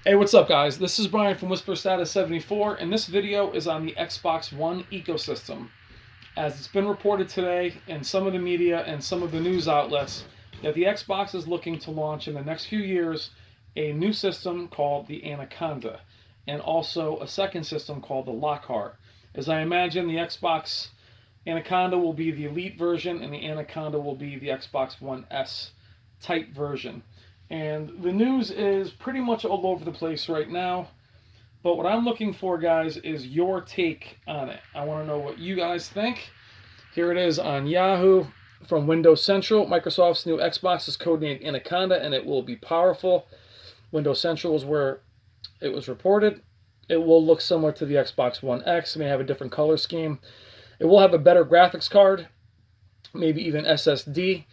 Hey, what's up, guys? This is Brian from Whisper Status 74, and this video is on the Xbox One ecosystem. As it's been reported today in some of the media and some of the news outlets, that the Xbox is looking to launch in the next few years a new system called the Anaconda, and also a second system called the Lockhart. As I imagine, the Xbox Anaconda will be the Elite version, and the Anaconda will be the Xbox One S type version. And the news is pretty much all over the place right now. But what I'm looking for, guys, is your take on it. I want to know what you guys think. Here it is on Yahoo from Windows Central. Microsoft's new Xbox is codenamed Anaconda, and it will be powerful. Windows Central is where it was reported. It will look similar to the Xbox One X. It may have a different color scheme. It will have a better graphics card, maybe even SSD.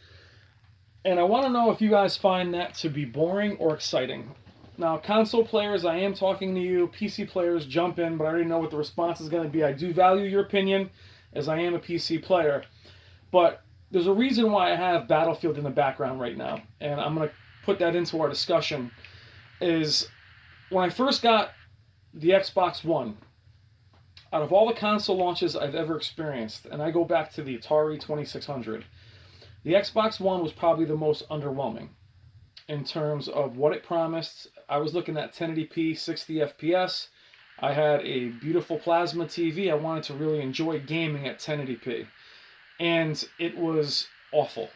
And I want to know if you guys find that to be boring or exciting. Now, console players, I am talking to you. PC players, jump in, but I already know what the response is going to be. I do value your opinion, as I am a PC player. But there's a reason why I have Battlefield in the background right now, and I'm going to put that into our discussion, is when I first got the Xbox One, out of all the console launches I've ever experienced, and I go back to the Atari 2600, the Xbox One was probably the most underwhelming in terms of what it promised. I was looking at 1080p, 60 FPS. I had a beautiful plasma TV. I wanted to really enjoy gaming at 1080p. And it was awful.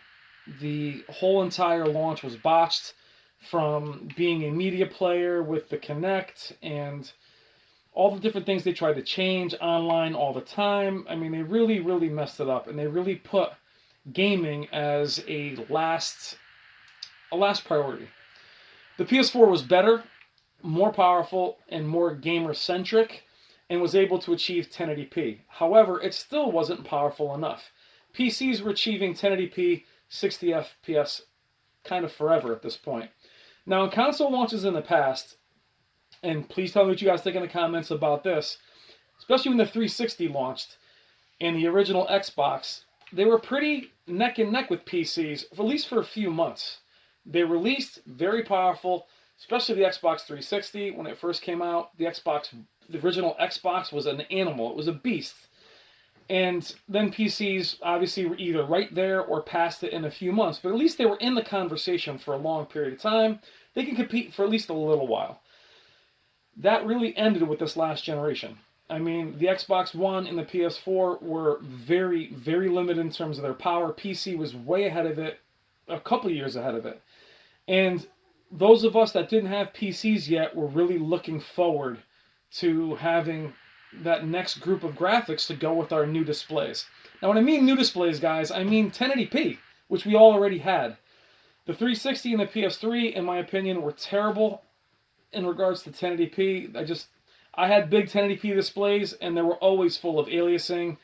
The whole entire launch was botched, from being a media player with the Kinect and all the different things they tried to change online all the time. I mean, they really, really messed it up, and they really put gaming as a last priority. The PS4 was better, more powerful, and more gamer centric, and was able to achieve 1080p. However, it still wasn't powerful enough. PCs were achieving 1080p, 60 FPS kind of forever at this point. Now, in console launches in the past, and please tell me what you guys think in the comments about this, especially when the 360 launched and the original Xbox, they were pretty neck and neck with PCs, at least for a few months. They released very powerful, especially the Xbox 360 when it first came out. The original Xbox was an animal. It was a beast. And then PCs obviously were either right there or past it in a few months, but at least they were in the conversation for a long period of time. They can compete for at least a little while. That really ended with this last generation. I mean, the Xbox One and the PS4 were very, very limited in terms of their power. PC was way ahead of it, a couple of years ahead of it. And those of us that didn't have PCs yet were really looking forward to having that next group of graphics to go with our new displays. Now, when I mean new displays, guys, I mean 1080p, which we all already had. The 360 and the PS3, in my opinion, were terrible in regards to 1080p. I had big 1080p displays, and they were always full of aliasing,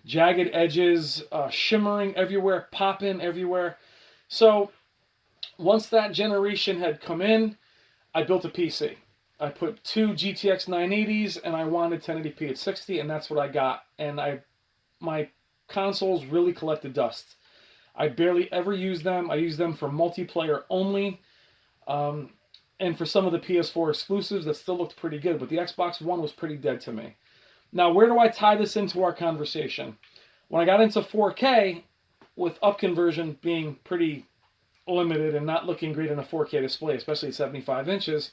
jagged edges, shimmering everywhere, popping everywhere. So once that generation had come in, I built a PC. I put two GTX 980s, and I wanted 1080p at 60, and that's what I got. And my consoles really collected dust. I barely ever used them. I used them for multiplayer only. And for some of the PS4 exclusives that still looked pretty good, but the Xbox One was pretty dead to me. Now, where do I tie this into our conversation? When I got into 4K, with upconversion being pretty limited and not looking great in a 4K display, especially at 75 inches,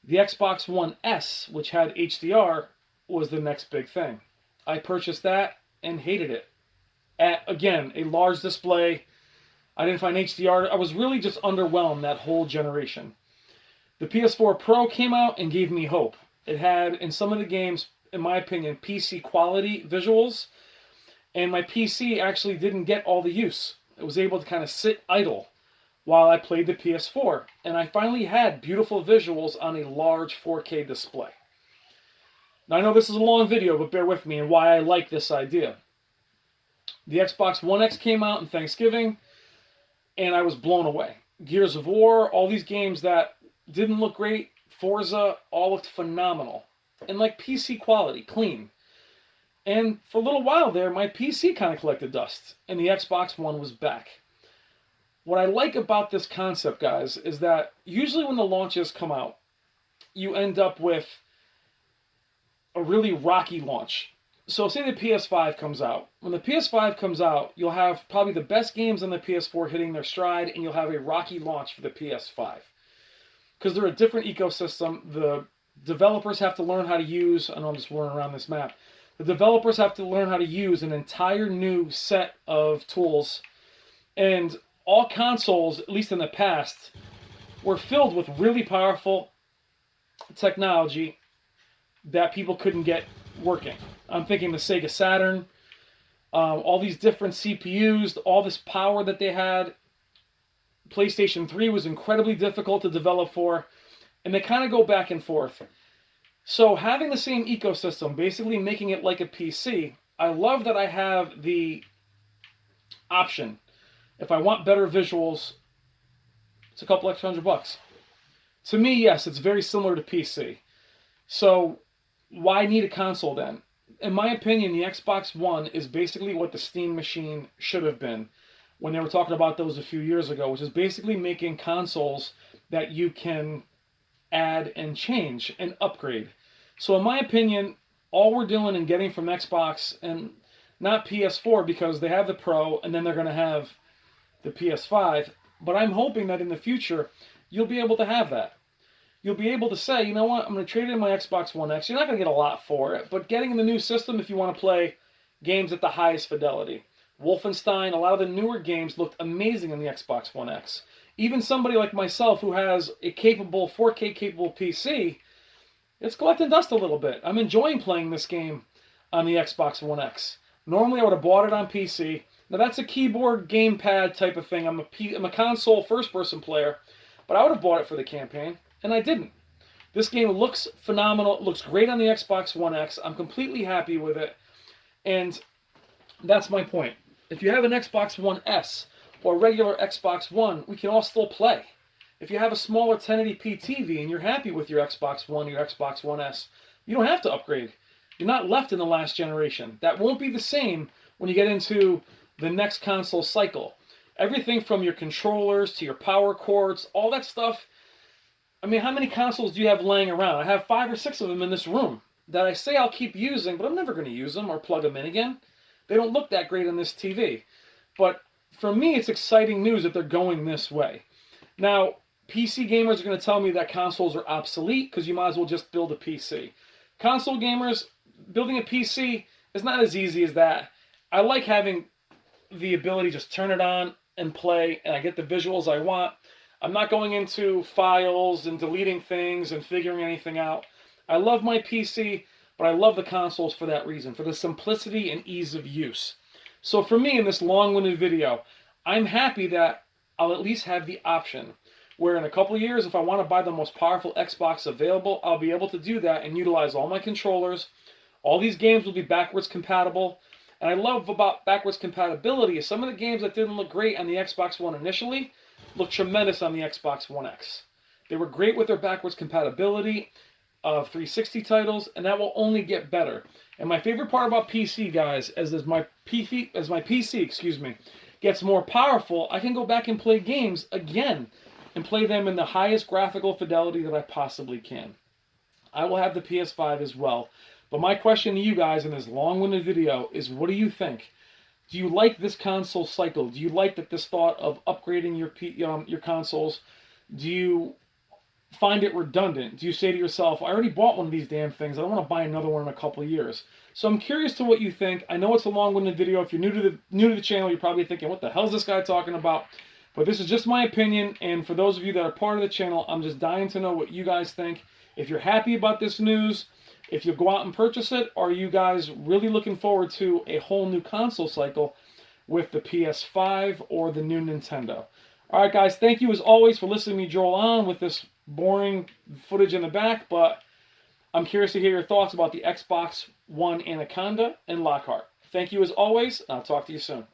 the Xbox One S, which had HDR, was the next big thing. I purchased that and hated it. At, again, a large display, I didn't find HDR. I was really just underwhelmed that whole generation. The PS4 Pro came out and gave me hope. It had, in some of the games, in my opinion, PC quality visuals, and my PC actually didn't get all the use. It was able to kind of sit idle while I played the PS4, and I finally had beautiful visuals on a large 4K display. Now, I know this is a long video, but bear with me and why I like this idea. The Xbox One X came out in Thanksgiving, and I was blown away. Gears of War, all these games that didn't look great, Forza, all looked phenomenal. And like PC quality, clean. And for a little while there, my PC kind of collected dust, and the Xbox One was back. What I like about this concept, guys, is that usually when the launches come out, you end up with a really rocky launch. So say the PS5 comes out. When the PS5 comes out, you'll have probably the best games on the PS4 hitting their stride, and you'll have a rocky launch for the PS5. Because they're a different ecosystem. The developers have to learn how to use, I know I'm just whirling around this map, the developers have to learn how to use an entire new set of tools. And all consoles, at least in the past, were filled with really powerful technology that people couldn't get working. I'm thinking the Sega Saturn, all these different CPUs, all this power that they had. PlayStation 3 was incredibly difficult to develop for, and they kind of go back and forth. So having the same ecosystem, basically making it like a PC, I love that I have the option. If I want better visuals, it's a couple extra $100. To me, yes, it's very similar to PC. So why need a console then? In my opinion, the Xbox One is basically what the Steam machine should have been when they were talking about those a few years ago, which is basically making consoles that you can add and change and upgrade. So in my opinion, all we're doing and getting from Xbox, and not PS4 because they have the Pro and then they're going to have the PS5, but I'm hoping that in the future you'll be able to have that. You'll be able to say, you know what, I'm going to trade in my Xbox One X. You're not going to get a lot for it, but getting in the new system if you want to play games at the highest fidelity. Wolfenstein, a lot of the newer games looked amazing on the Xbox One X. Even somebody like myself who has a capable 4K capable PC, it's collecting dust a little bit. I'm enjoying playing this game on the Xbox One X. Normally I would have bought it on PC. Now that's a keyboard gamepad type of thing. I'm a console first-person player, but I would have bought it for the campaign, and I didn't. This game looks phenomenal. It looks great on the Xbox One X. I'm completely happy with it, and that's my point. If you have an Xbox One S or a regular Xbox One, we can all still play. If you have a smaller 1080p TV and you're happy with your Xbox One or your Xbox One S, you don't have to upgrade. You're not left in the last generation. That won't be the same when you get into the next console cycle. Everything from your controllers to your power cords, all that stuff. I mean, how many consoles do you have laying around? I have 5 or 6 of them in this room that I say I'll keep using, but I'm never going to use them or plug them in again. They don't look that great on this TV. But for me, it's exciting news that they're going this way. Now, PC gamers are going to tell me that consoles are obsolete because you might as well just build a PC. Console gamers, building a PC is not as easy as that. I like having the ability to just turn it on and play, and I get the visuals I want. I'm not going into files and deleting things and figuring anything out. I love my PC, but I love the consoles for that reason, for the simplicity and ease of use. So for me, in this long-winded video, I'm happy that I'll at least have the option where in a couple of years, if I want to buy the most powerful Xbox available, I'll be able to do that and utilize all my controllers. All these games will be backwards compatible. And I love about backwards compatibility is some of the games that didn't look great on the Xbox One initially look tremendous on the Xbox One X. They were great with their backwards compatibility of 360 titles, and that will only get better. And my favorite part about PC, guys, as my PC gets more powerful, I can go back and play games again and play them in the highest graphical fidelity that I possibly can. I will have the PS5 as well. But my question to you guys in this long-winded video is, what do you think? Do you like this console cycle? Do you like that this thought of upgrading your consoles? Do you find it redundant? Do you say to yourself, I already bought one of these damn things. I don't want to buy another one in a couple of years. So I'm curious to what you think. I know it's a long-winded video. If you're new to the channel, you're probably thinking, what the hell is this guy talking about? But this is just my opinion. And for those of you that are part of the channel, I'm just dying to know what you guys think. If you're happy about this news, if you'll go out and purchase it, or are you guys really looking forward to a whole new console cycle with the PS5 or the new Nintendo? All right, guys, thank you as always for listening to me droll on with this boring footage in the back, but I'm curious to hear your thoughts about the Xbox One Anaconda and Lockhart. Thank you as always, and I'll talk to you soon.